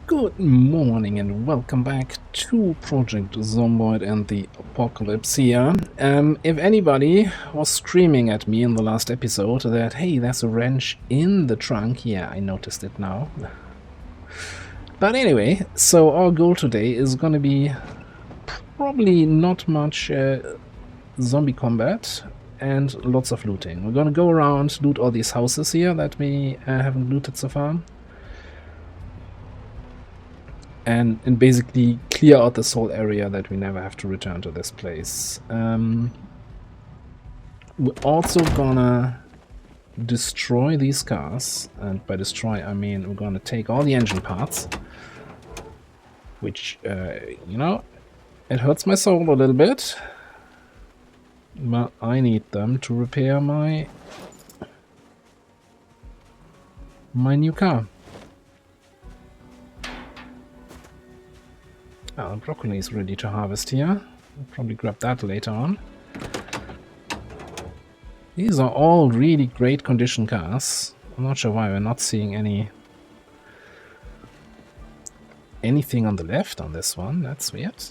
Good morning and welcome back to Project Zomboid and the Apocalypse here. If anybody was screaming at me in the last episode that, hey, there's a wrench in the trunk, yeah, I noticed it now. But anyway, so our goal today is gonna be probably not much zombie combat and lots of looting. We're gonna go around, loot all these houses here that we haven't looted so far. And basically clear out this whole area that we never have to return to this place. We're also gonna destroy these cars, and by destroy I mean we're gonna take all the engine parts, which, you know, it hurts my soul a little bit, but I need them to repair my new car. Oh, broccoli is ready to harvest here. I'll probably grab that later on. These are all really great condition cars. I'm not sure why we're not seeing anything on the left on this one. That's weird.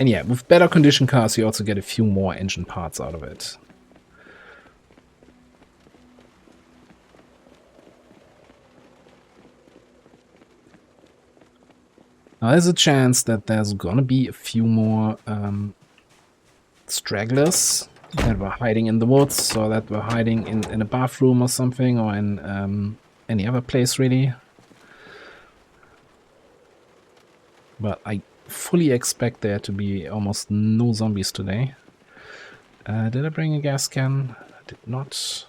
And yeah, with better condition cars, you also get a few more engine parts out of it. Now, there's a chance that there's gonna be a few more stragglers that were hiding in the woods, or that were hiding in a bathroom or something, or in any other place really. But I fully expect there to be almost no zombies today. Did I bring a gas can? I did not.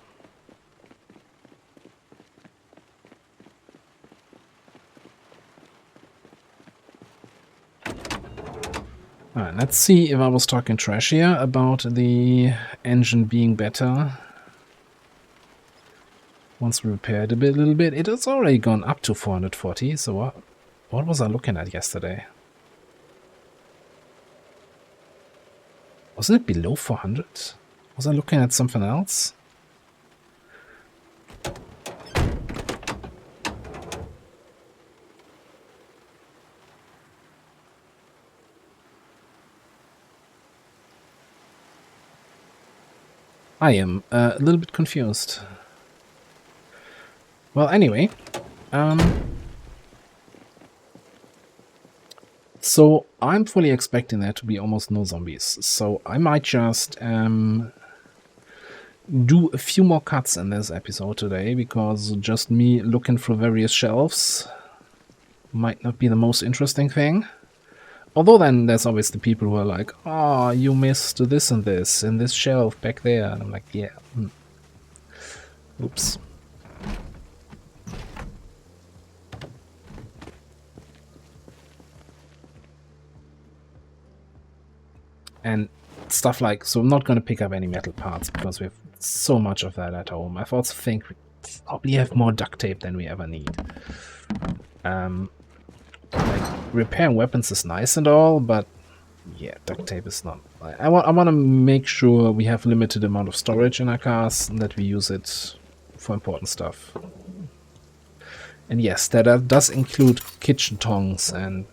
Alright, let's see if I was talking trash here about the engine being better. Once we repaired a little bit, it has already gone up to 440, so what was I looking at yesterday? Wasn't it below 400? Was I looking at something else? I am a little bit confused. Well, anyway, so I'm fully expecting there to be almost no zombies. So I might just do a few more cuts in this episode today, because just me looking through various shelves might not be the most interesting thing. Although then there's always the people who are like, oh, you missed this and this in this shelf back there. And I'm like, yeah. Oops. And stuff like, so I'm not going to pick up any metal parts because we have so much of that at home. I also think we probably have more duct tape than we ever need. Like, repairing weapons is nice and all, but yeah, duct tape is not. I want to make sure we have limited amount of storage in our cars and that we use it for important stuff. And yes, that does include kitchen tongs and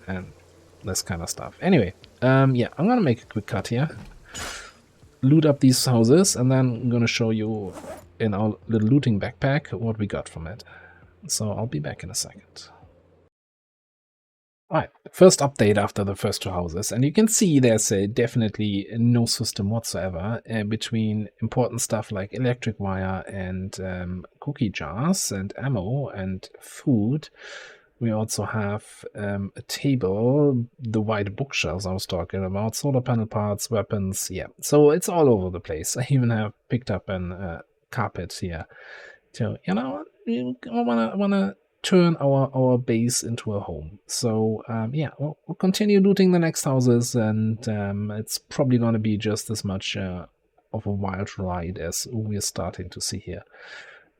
this kind of stuff. Anyway, yeah, I'm gonna make a quick cut here, loot up these houses, and then I'm gonna show you in our little looting backpack what we got from it. So I'll be back in a second. Alright, first update after the first two houses, and you can see there's definitely no system whatsoever between important stuff like electric wire and cookie jars and ammo and food. We also have a table, the white bookshelves I was talking about, solar panel parts, weapons, yeah. So it's all over the place. I even have picked up a carpet here. So, you know, I wanna turn our base into a home. So yeah, we'll continue looting the next houses, and it's probably going to be just as much of a wild ride as we're starting to see here.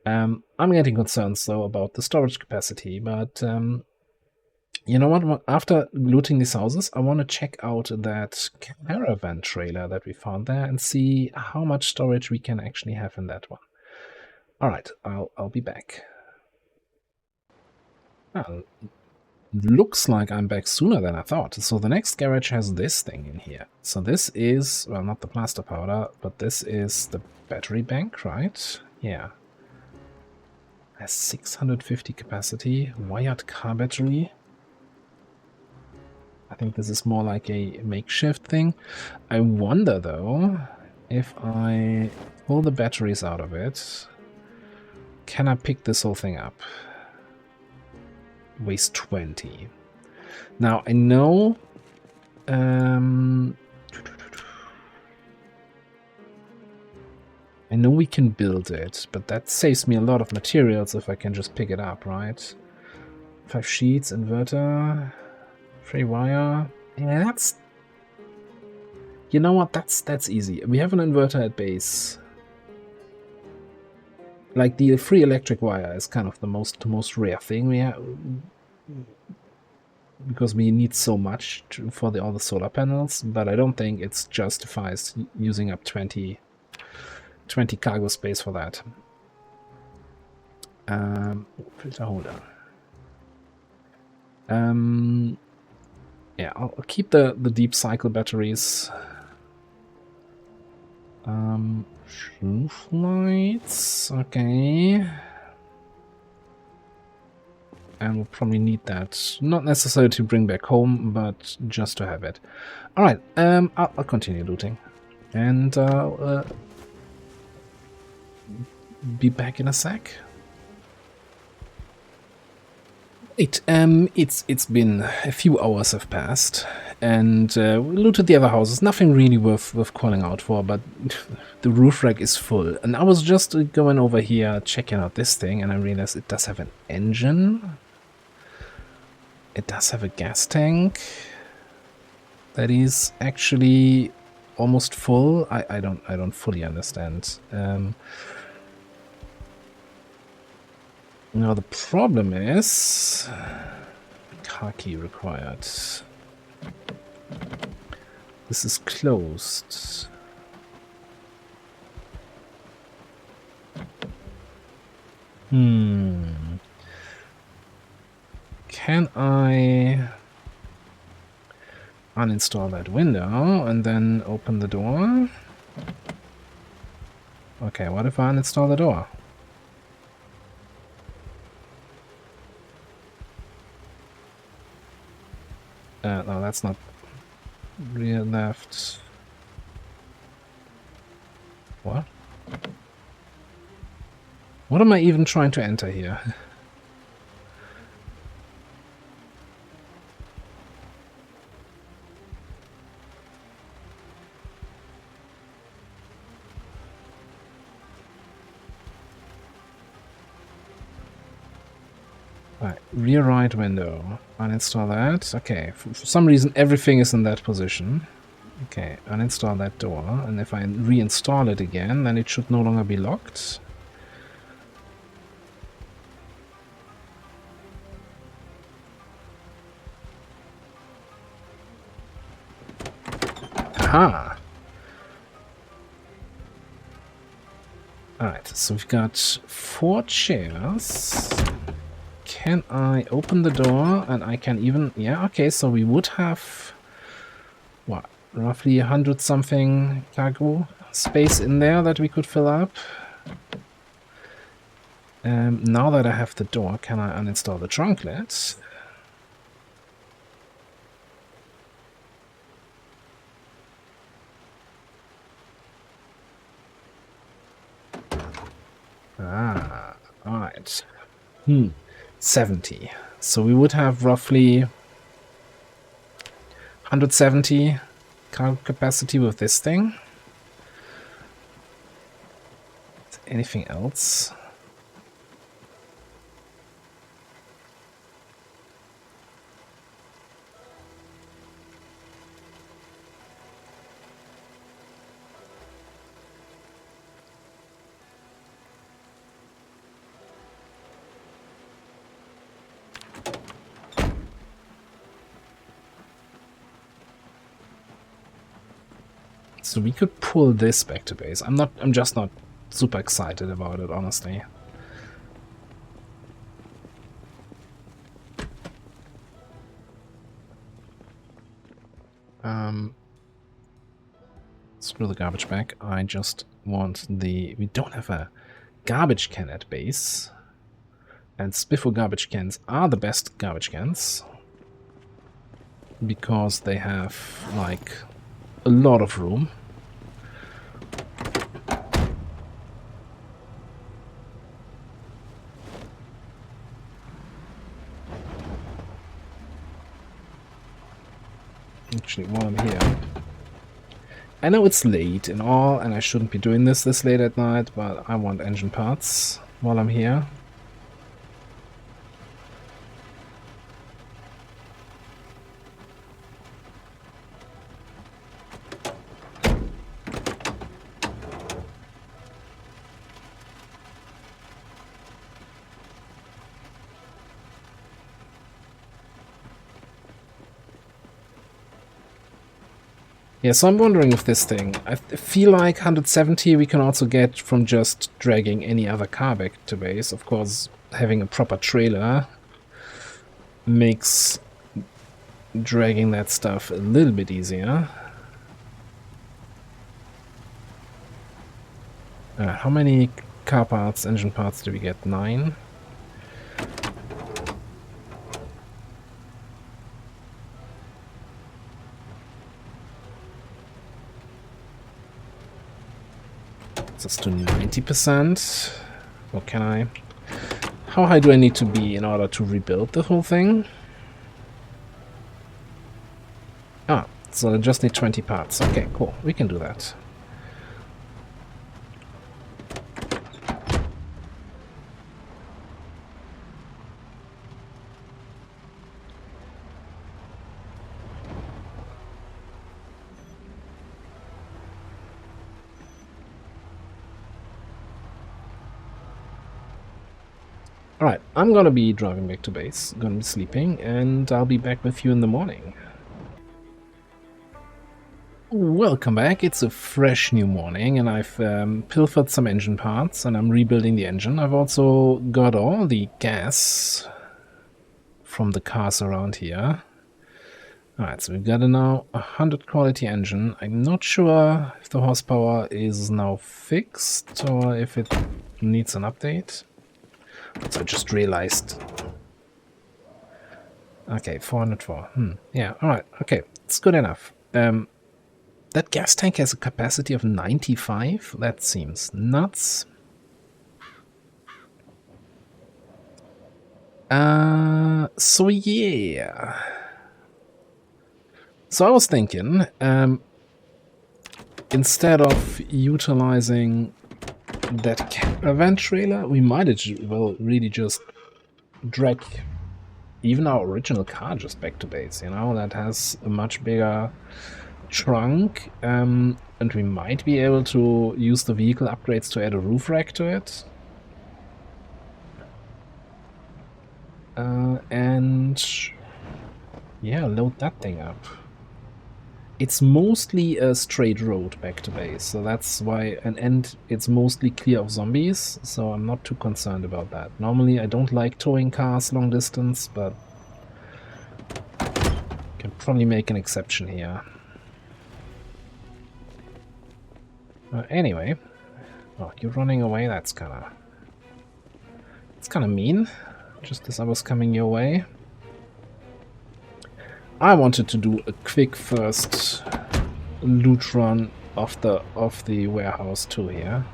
I'm getting concerned though about the storage capacity, but you know what, after looting these houses, I want to check out that caravan trailer that we found there and see how much storage we can actually have in that one. All right, I'll be back. Well, looks like I'm back sooner than I thought. So the next garage has this thing in here. So this is, well, not the plaster powder, but this is the battery bank, right? Yeah. Has 650 capacity, wired car battery. I think this is more like a makeshift thing. I wonder, though, if I pull the batteries out of it, can I pick this whole thing up? Weighs 20. Now, I know... I know we can build it, but that saves me a lot of materials if I can just pick it up, right? 5 sheets, inverter, 3 wire. Yeah, that's... You know what? That's easy. We have an inverter at base. Like the free electric wire is kind of the most rare thing we have, because we need so much for all the solar panels. But I don't think it justifies using up 20 cargo space for that. Filter holder. Yeah, I'll keep the deep cycle batteries. Roof lights, okay. And we'll probably need that. Not necessarily to bring back home, but just to have it. Alright, I'll continue looting. And be back in a sec. It's been a few hours have passed, and we looted the other houses. Nothing really worth calling out for, but the roof rack is full. And I was just going over here checking out this thing, and I realized it does have an engine. It does have a gas tank that is actually almost full. I don't fully understand. Now the problem is car key required. This is closed. Can I uninstall that window and then open the door? Okay, what if I uninstall the door? No, that's not rear left. What? What am I even trying to enter here? Right, rear right window. Uninstall that. Okay, for some reason everything is in that position. Okay, uninstall that door, and if I reinstall it again, then it should no longer be locked. Aha! Alright, so we've got 4 chairs. Can I open the door and I can even... Yeah, okay, so we would have... What? Roughly 100 something cargo space in there that we could fill up. Now that I have the door, can I uninstall the trunklet? Ah, alright. 70. So we would have roughly 170 cargo capacity with this thing. Anything else? So we could pull this back to base. I'm just not super excited about it, honestly. Screw the garbage bag. I just want the... We don't have a garbage can at base. And Spiffo garbage cans are the best garbage cans. Because they have, like, a lot of room. Actually, while I'm here, I know it's late and all, and I shouldn't be doing this late at night, but I want engine parts while I'm here. Yeah, so I'm wondering if this thing... I feel like 170 we can also get from just dragging any other car back to base. Of course, having a proper trailer makes dragging that stuff a little bit easier. How many car parts, engine parts do we get? 9? That's to 90%. What can I... How high do I need to be in order to rebuild the whole thing? Ah, so I just need 20 parts. Okay, cool. We can do that. Alright, I'm gonna be driving back to base, gonna be sleeping, and I'll be back with you in the morning. Welcome back, it's a fresh new morning, and I've pilfered some engine parts, and I'm rebuilding the engine. I've also got all the gas from the cars around here. Alright, so we've got a now 100 quality engine. I'm not sure if the horsepower is now fixed, or if it needs an update. So I just realized. Okay, 404. Yeah, alright, okay, it's good enough. That gas tank has a capacity of 95? That seems nuts. So yeah. So I was thinking, instead of utilizing that caravan trailer, we might as well really just drag even our original car just back to base, you know, that has a much bigger trunk, and we might be able to use the vehicle upgrades to add a roof rack to it. And yeah, load that thing up. It's mostly a straight road back to base, so that's why, and it's mostly clear of zombies, so I'm not too concerned about that. Normally I don't like towing cars long distance, but can probably make an exception here. Anyway, oh, you're running away, that's kinda mean, just as I was coming your way. I wanted to do a quick first loot run of the warehouse too here.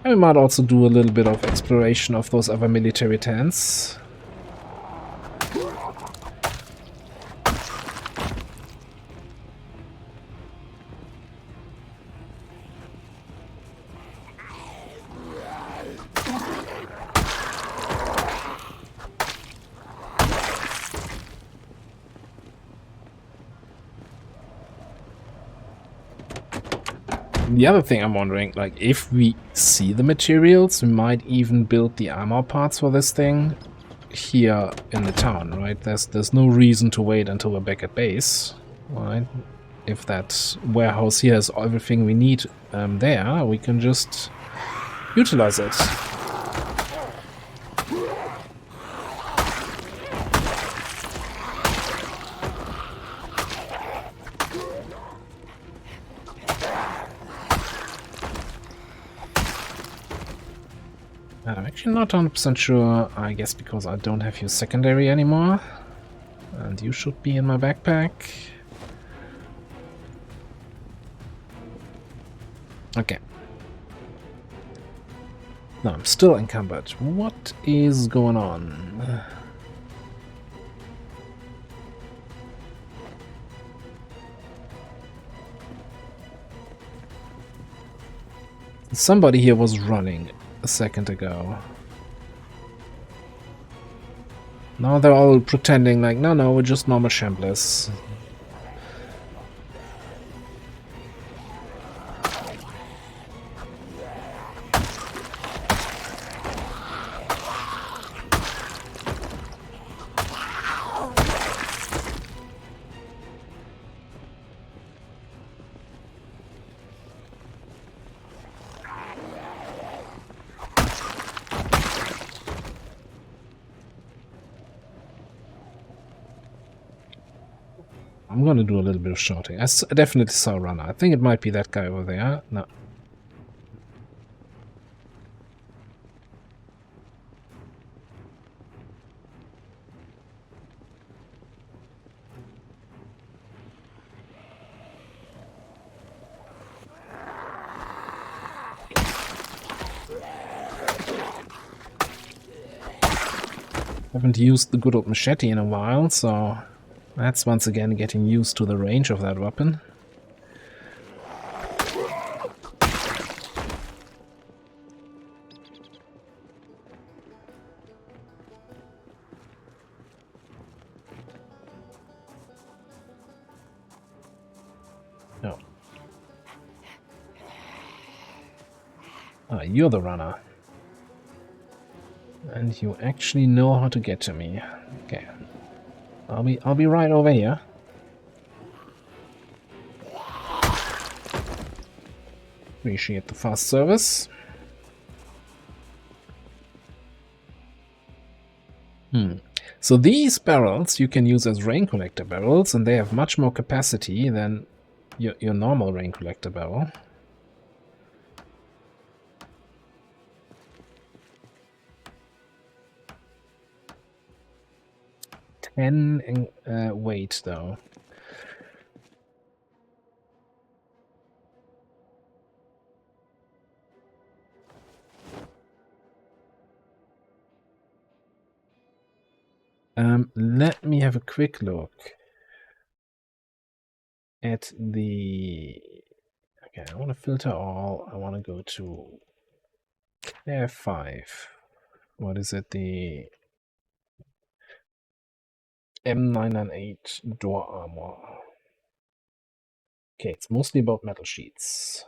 And we might also do a little bit of exploration of those other military tents. The other thing I'm wondering, like, if we see the materials, we might even build the armor parts for this thing here in the town, right? There's no reason to wait until we're back at base, right? if that warehouse here is everything we need there, we can just utilize it. I'm actually not 100% sure, I guess because I don't have your secondary anymore. And you should be in my backpack. Okay. No, I'm still encumbered. What is going on? Somebody here was running a second ago. Now they're all pretending like, no, we're just normal shamblers. I'm gonna do a little bit of shouting. I definitely saw a runner. I think it might be that guy over there. No. Haven't used the good old machete in a while, so that's once again getting used to the range of that weapon. No. Ah, you're the runner. And you actually know how to get to me. Okay. I'll be right over here. Appreciate the fast service. So these barrels you can use as rain collector barrels, and they have much more capacity than your normal rain collector barrel. Weight though. Let me have a quick look at the... Okay, I want to filter all. I want to go to F5. What is it? The M998 door armor. Okay, it's mostly about metal sheets.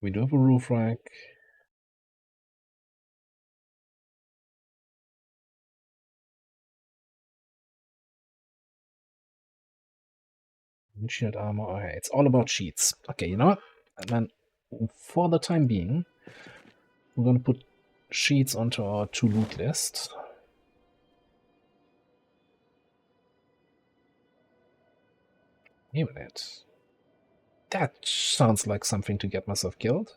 We do have a roof rack. Windshield armor. Okay, it's all about sheets. Okay, you know what? And then for the time being, we're going to put sheets onto our to loot list. Wait a minute. That sounds like something to get myself killed.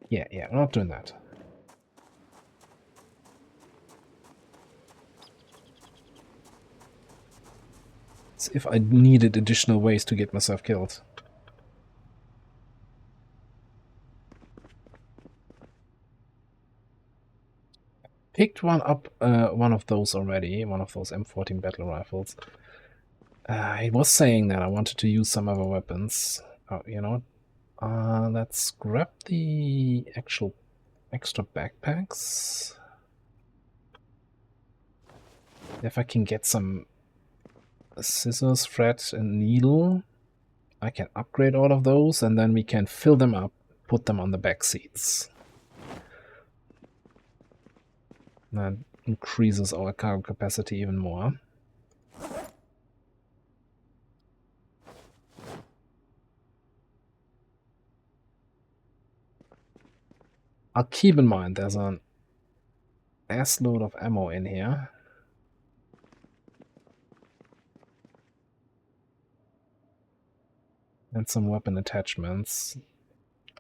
Yeah, we're not doing that. As if I needed additional ways to get myself killed. Picked one up, one of those already, one of those M14 battle rifles. I was saying that I wanted to use some other weapons. Oh, you know what? Let's grab the actual extra backpacks. If I can get some scissors, thread, and needle, I can upgrade all of those, and then we can fill them up, put them on the back seats. That increases our cargo capacity even more. I'll keep in mind there's an ass load of ammo in here. And some weapon attachments.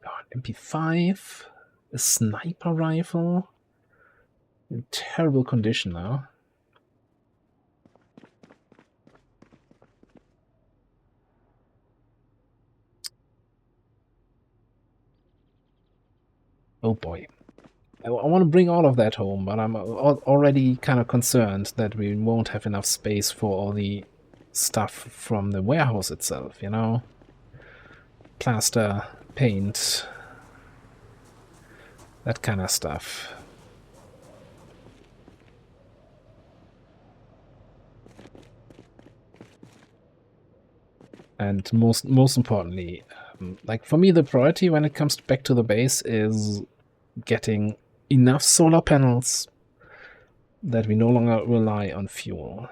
Oh, an MP5, a sniper rifle. In terrible condition now. Oh boy. I want to bring all of that home, but I'm already kind of concerned that we won't have enough space for all the stuff from the warehouse itself, you know? Plaster, paint, that kind of stuff. And most importantly, like for me, the priority when it comes back to the base is getting enough solar panels that we no longer rely on fuel.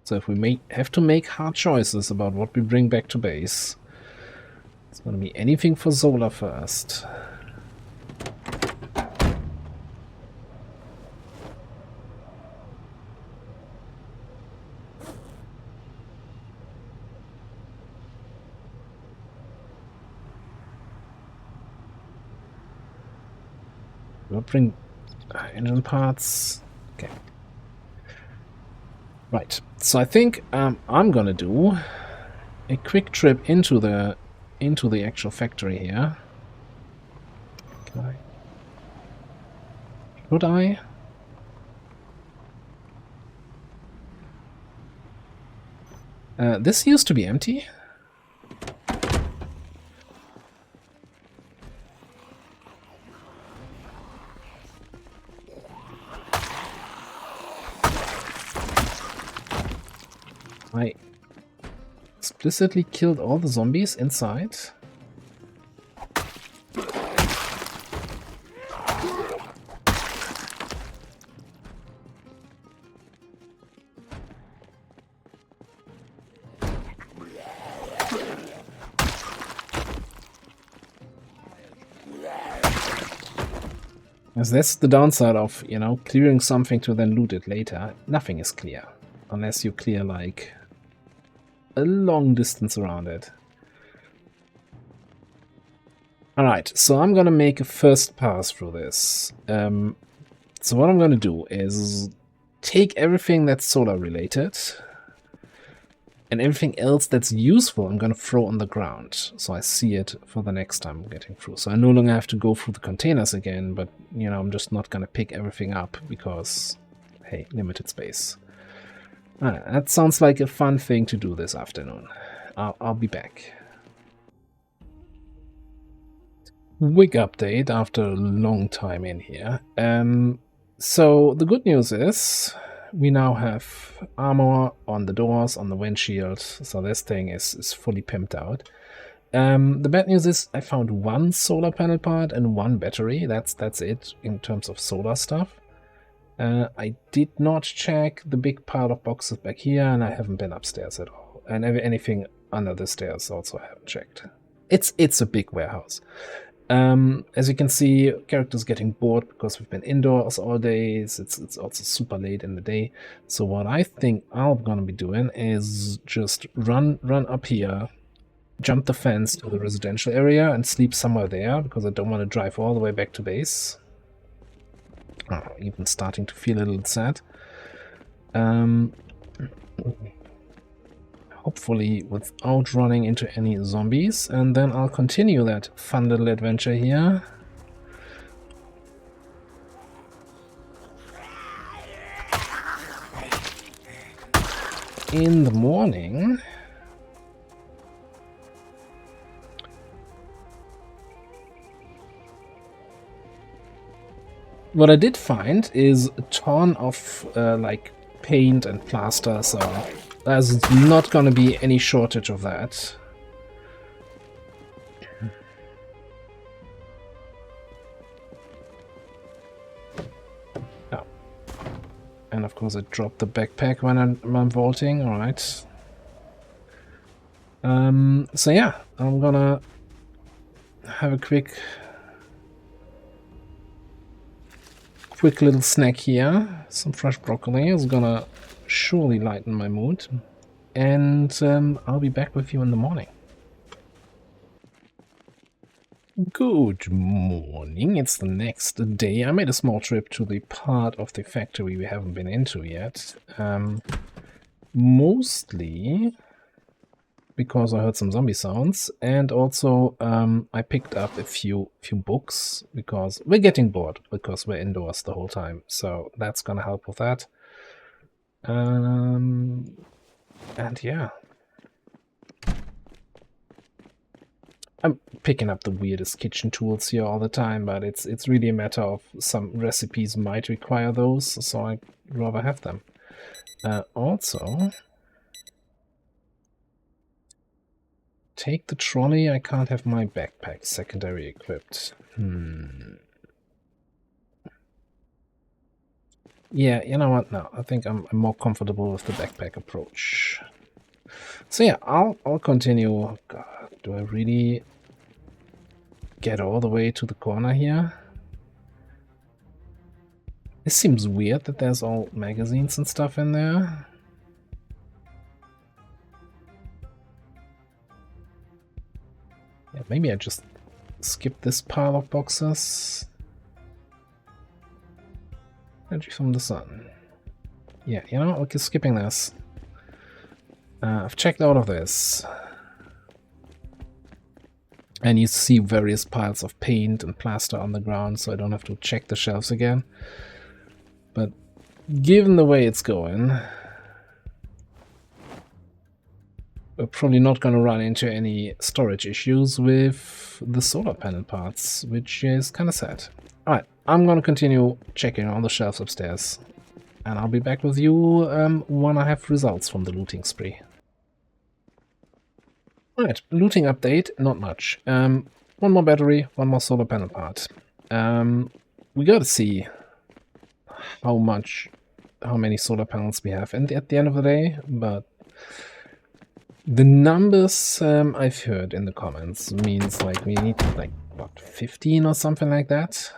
So if we have to make hard choices about what we bring back to base, it's going to be anything for solar first. We'll bring engine parts. Okay. Right. So I think I'm gonna do a quick trip into the actual factory here. Can I? Should I? This used to be empty. I explicitly killed all the zombies inside. As that's the downside of, you know, clearing something to then loot it later. Nothing is clear. Unless you clear, like, a long distance around it. Alright, so I'm gonna make a first pass through this. So what I'm gonna do is take everything that's solar related and everything else that's useful I'm gonna throw on the ground, so I see it for the next time I'm getting through. So I no longer have to go through the containers again, but, you know, I'm just not gonna pick everything up because, hey, limited space. That sounds like a fun thing to do this afternoon. I'll be back. Quick update after a long time in here. So the good news is we now have armor on the doors, on the windshield, so this thing is fully pimped out. The bad news is I found one solar panel part and one battery. That's it in terms of solar stuff. I did not check the big pile of boxes back here, and I haven't been upstairs at all. And anything under the stairs also I haven't checked. It's a big warehouse. As you can see, characters getting bored because we've been indoors all day. It's also super late in the day. So what I think I'm gonna be doing is just run up here, jump the fence to the residential area and sleep somewhere there because I don't want to drive all the way back to base. Oh, even starting to feel a little sad. Hopefully without running into any zombies, and then I'll continue that fun little adventure here. In the morning. What I did find is a ton of like paint and plaster, so there's not gonna be any shortage of that. And of course I dropped the backpack when I'm vaulting, alright. So yeah, I'm gonna have a quick little snack here. Some fresh broccoli is gonna surely lighten my mood. And I'll be back with you in the morning. Good morning, it's the next day. I made a small trip to the part of the factory we haven't been into yet. Mostly because I heard some zombie sounds, and also I picked up a few books because we're getting bored because we're indoors the whole time, so that's gonna help with that. And yeah, I'm picking up the weirdest kitchen tools here all the time, but it's really a matter of some recipes might require those, so I'd rather have them. Also, take the trolley. I can't have my backpack secondary equipped. Yeah, you know what? No, I think I'm more comfortable with the backpack approach. So yeah, I'll continue. God, do I really get all the way to the corner here? It seems weird that there's all magazines and stuff in there. Yeah, maybe I just skip this pile of boxes. Energy from the sun. Yeah, you know, okay, skipping this. I've checked out of this. And you see various piles of paint and plaster on the ground, so I don't have to check the shelves again. But given the way it's going, we're probably not going to run into any storage issues with the solar panel parts, which is kind of sad. Alright, I'm going to continue checking on the shelves upstairs. And I'll be back with you when I have results from the looting spree. Alright, looting update, not much. One more battery, one more solar panel part. We gotta see how many solar panels we have at the end of the day, but the numbers I've heard in the comments means like we need like, what, 15 or something like that?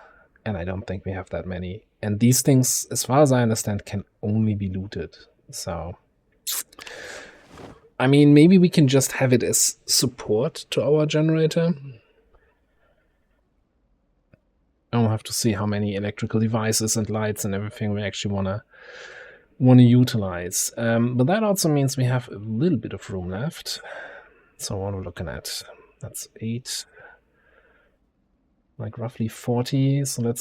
And I don't think we have that many. And these things, as far as I understand, can only be looted. So, I mean, maybe we can just have it as support to our generator. I'll have to see how many electrical devices and lights and everything we actually wanna utilize. But that also means we have a little bit of room left. So what we're looking at, that's 8, like roughly 40. So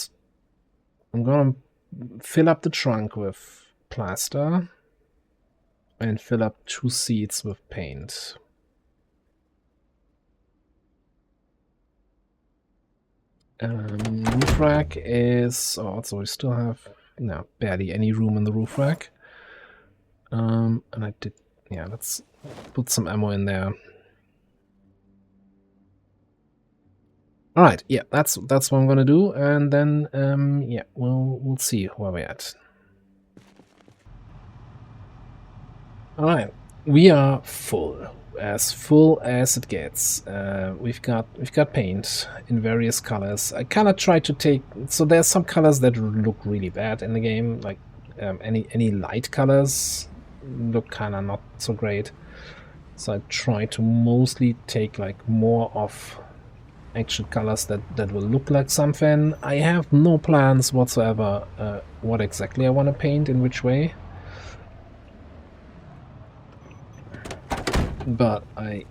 I'm gonna fill up the trunk with plaster and fill up 2 seats with paint. Roof rack is also, we still have barely any room in the roof rack. And I did, yeah, let's put some ammo in there. Alright, yeah, that's what I'm gonna do, and then yeah, we'll see where we're at. Alright, we are full as it gets. We've got paint in various colors. I kind of tried to take, so there's some colors that look really bad in the game, like any light colors look kind of not so great. So I try to mostly take like more of actual colors that will look like something. I have no plans whatsoever what exactly I want to paint in which way. But I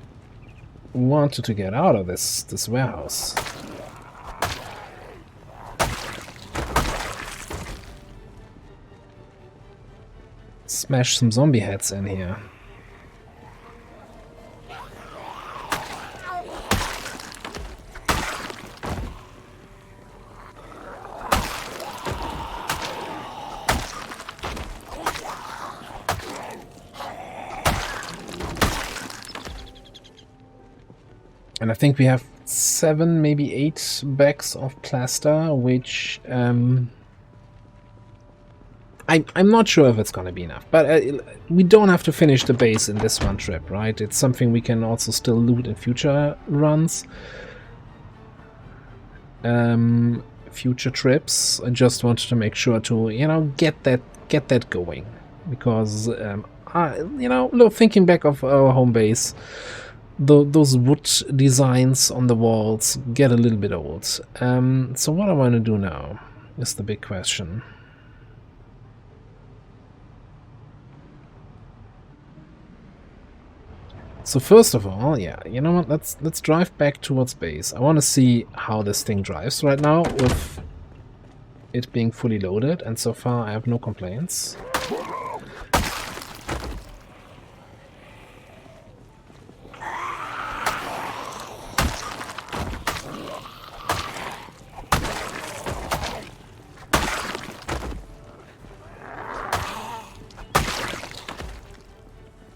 wanted to get out of this warehouse. Smash some zombie heads in here. And I think we have 7, maybe 8 bags of plaster, which I I'm not sure if it's gonna be enough, but we don't have to finish the base in this one trip, right? It's something we can also still loot in future runs. Future trips. I just wanted to make sure to, you know, get that going, because you know, thinking back of our home base, those wood designs on the walls get a little bit old. So what I want to do now is the big question. So first of all, yeah, you know what, let's drive back towards base. I want to see how this thing drives right now with it being fully loaded, and so far I have no complaints.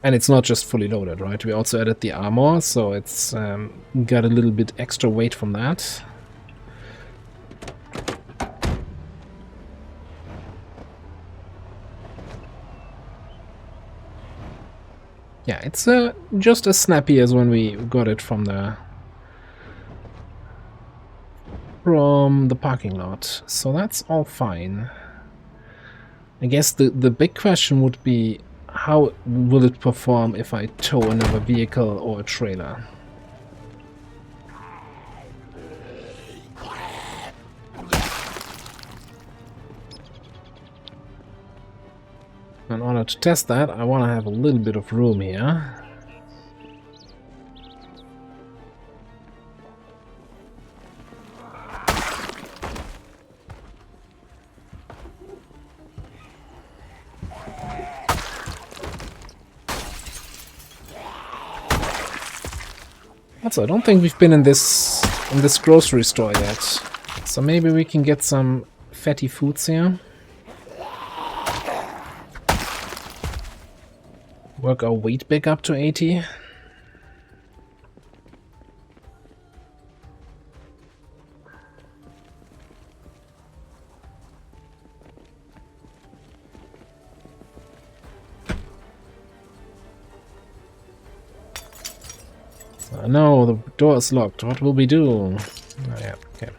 And it's not just fully loaded, right? We also added the armor, so it's got a little bit extra weight from that. Yeah, it's just as snappy as when we got it from the parking lot. So that's all fine. I guess the big question would be, how will it perform if I tow another vehicle or a trailer? In order to test that, I want to have a little bit of room here. Also, I don't think we've been in this grocery store yet, so maybe we can get some fatty foods here. Work our weight back up to 80. No, the door is locked. What will we do? Oh yeah, okay.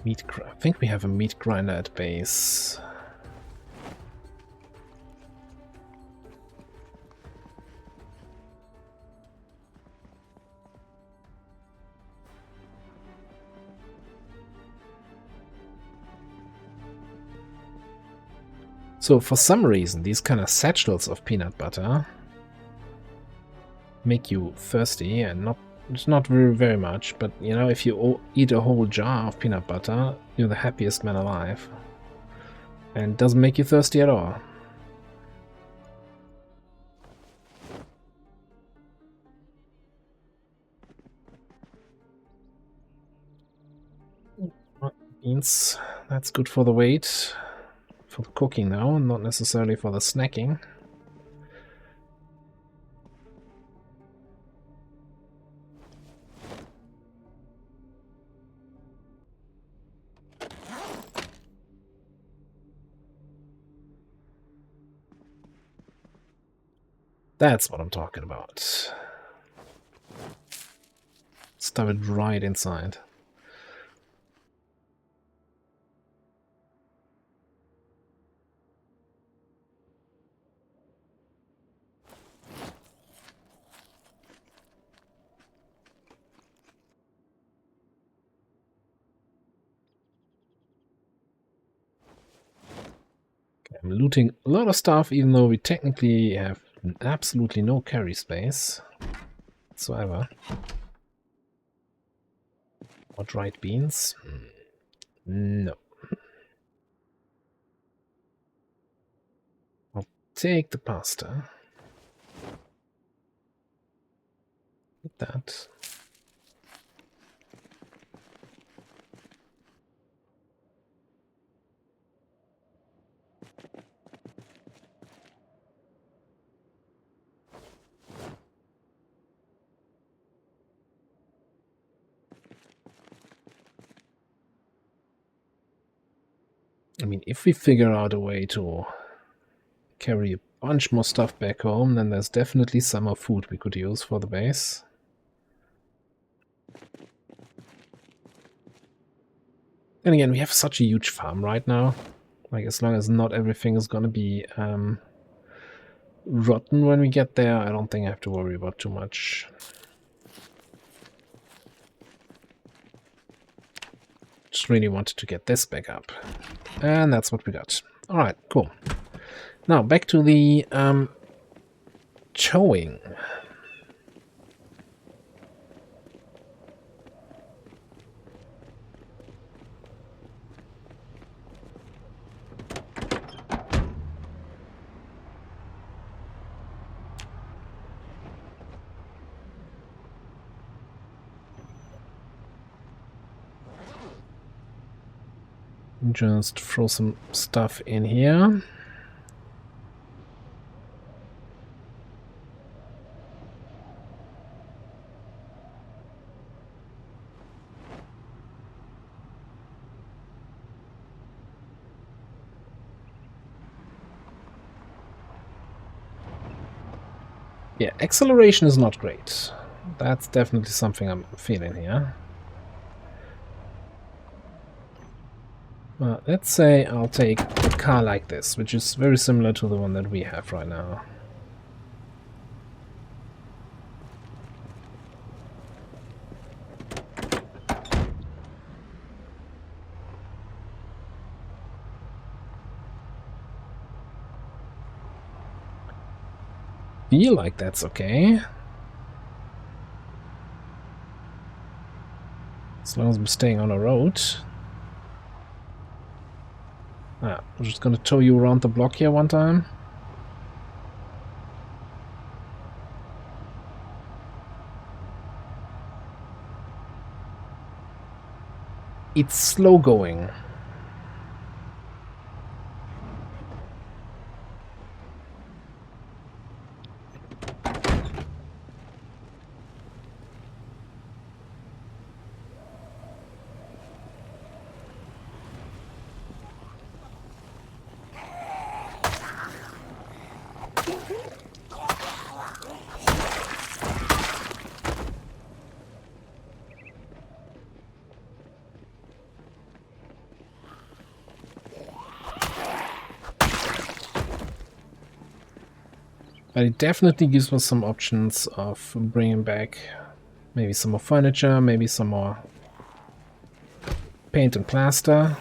I think we have a meat grinder at base. So for some reason, these kind of satchels of peanut butter make you thirsty, and not very much, but you know, if you eat a whole jar of peanut butter, you're the happiest man alive. And it doesn't make you thirsty at all. Beans, that's good for the weight. For the cooking now, not necessarily for the snacking. That's what I'm talking about. Stuff it right inside. I'm looting a lot of stuff, even though we technically have absolutely no carry space whatsoever. Or dried beans? No. I'll take the pasta. Eat that. I mean, if we figure out a way to carry a bunch more stuff back home, then there's definitely some more food we could use for the base. And again, we have such a huge farm right now. Like, as long as not everything is gonna be rotten when we get there, I don't think I have to worry about too much. Just really wanted to get this back up. And that's what we got. Alright, cool. Now, back to the towing. Just throw some stuff in here. Yeah, acceleration is not great. That's definitely something I'm feeling here. Let's say I'll take a car like this, which is very similar to the one that we have right now. Feel like that's okay. As long as I'm staying on a road. I'm just gonna tow you around the block here one time. It's slow going. But it definitely gives us some options of bringing back maybe some more furniture, maybe some more paint and plaster.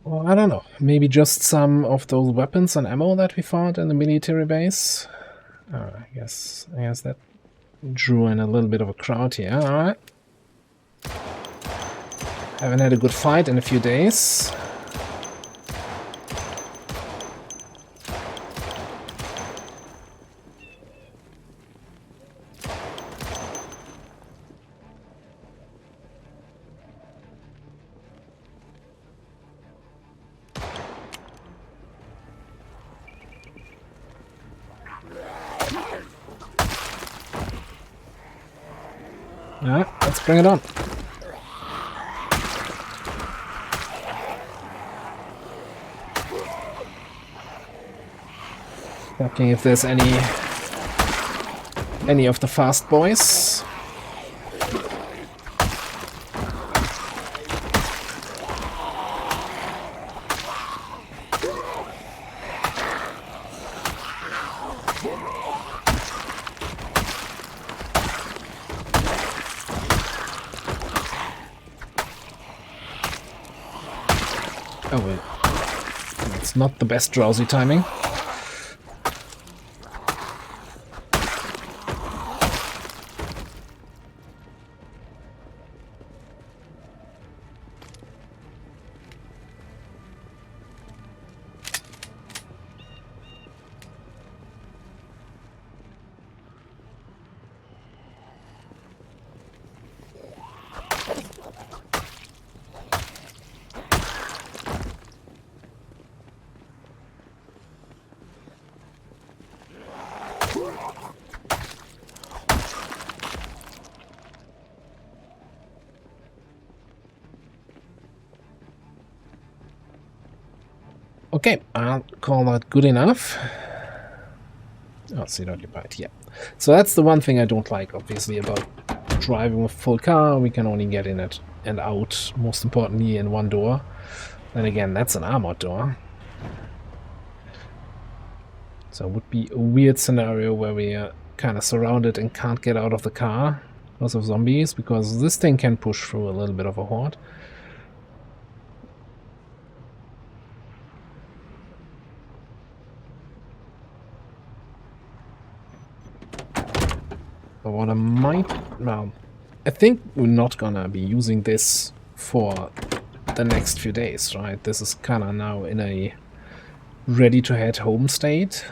Well, I don't know. Maybe just some of those weapons and ammo that we found in the military base. I guess that drew in a little bit of a crowd here. Alright. Haven't had a good fight in a few days. Alright, let's bring it on. Checking if there's any of the fast boys. Oh wait, it's not the best drowsy timing. Okay, I'll call that good enough. Oh, seat occupied, yeah. So that's the one thing I don't like, obviously, about driving with full car. We can only get in it and out, most importantly, in one door. Then again, that's an armored door. So it would be a weird scenario where we are kind of surrounded and can't get out of the car because of zombies, because this thing can push through a little bit of a horde. But what I might... well, I think we're not gonna be using this for the next few days, right? This is kind of now in a ready-to-head home state.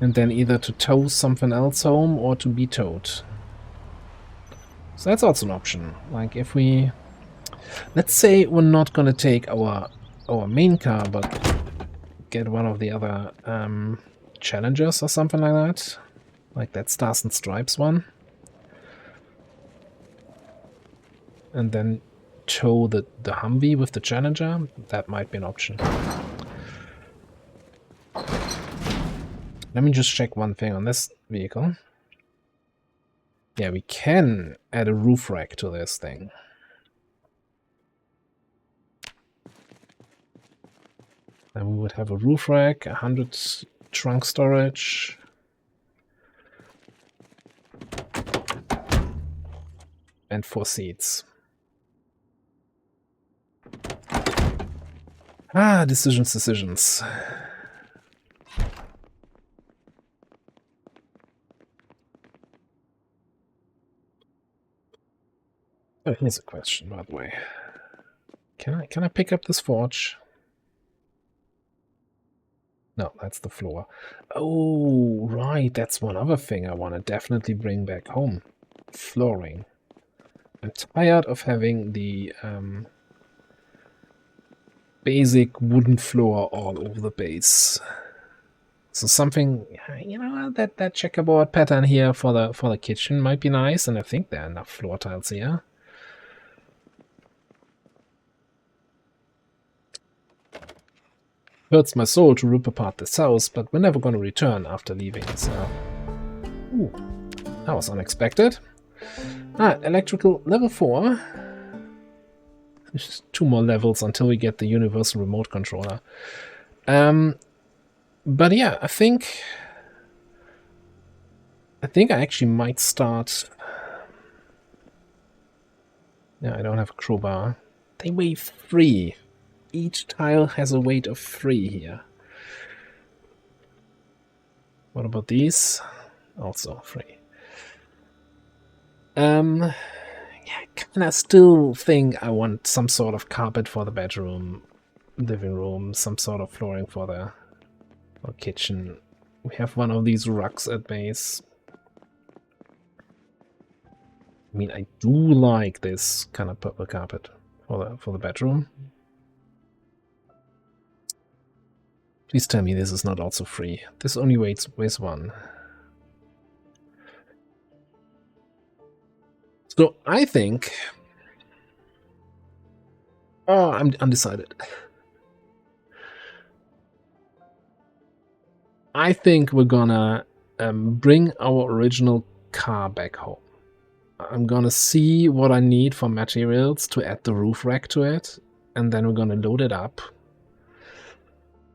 And then either to tow something else home or to be towed. So that's also an option. Like if we... let's say we're not gonna take our main car, but get one of the other Challengers or something like that. Like that Stars and Stripes one. And then tow the Humvee with the Challenger. That might be an option. Let me just check one thing on this vehicle. Yeah, we can add a roof rack to this thing. Then we would have a roof rack, 100 trunk storage. And 4 seats. Ah, decisions. Oh, here's a question, by the way. Can I pick up this forge? No, that's the floor. Oh, right, that's one other thing I want to definitely bring back home. Flooring. I'm tired of having the basic wooden floor all over the base. So something, you know, that checkerboard pattern here for the kitchen might be nice, and I think there are enough floor tiles here. Hurts my soul to rip apart this house, but we're never going to return after leaving, so... Ooh, that was unexpected. Ah, electrical level 4. There's just 2 more levels until we get the universal remote controller. But yeah, I think I actually might start... Yeah, I don't have a crowbar. They weigh 3. Each tile has a weight of 3 here. What about these? Also 3. Yeah, I kinda still think I want some sort of carpet for the bedroom, living room, some sort of flooring for the kitchen. We have one of these rugs at base. I mean, I do like this kind of purple carpet for the bedroom. Please tell me this is not also free. This only weighs 1. So I think... oh, I'm undecided. I think we're gonna bring our original car back home. I'm gonna see what I need for materials to add the roof rack to it, and then we're gonna load it up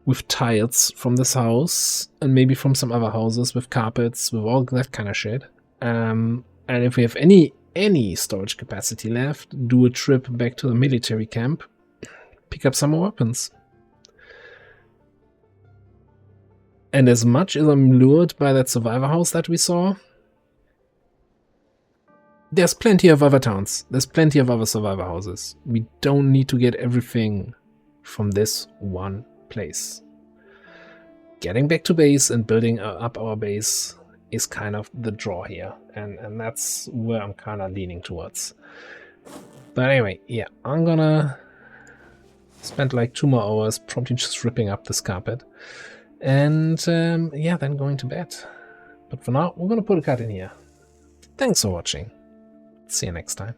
with tiles from this house, and maybe from some other houses, with carpets, with all that kind of shit. And if we have any storage capacity left, do a trip back to the military camp, pick up some more weapons. And as much as I'm lured by that survivor house that we saw, there's plenty of other towns. There's plenty of other survivor houses. We don't need to get everything from this one place. Getting back to base and building up our base is kind of the draw here. And that's where I'm kind of leaning towards. But anyway, yeah, I'm gonna Spent like 2 more hours probably just ripping up this carpet. And yeah, then going to bed. But for now, we're going to put a cut in here. Thanks for watching. See you next time.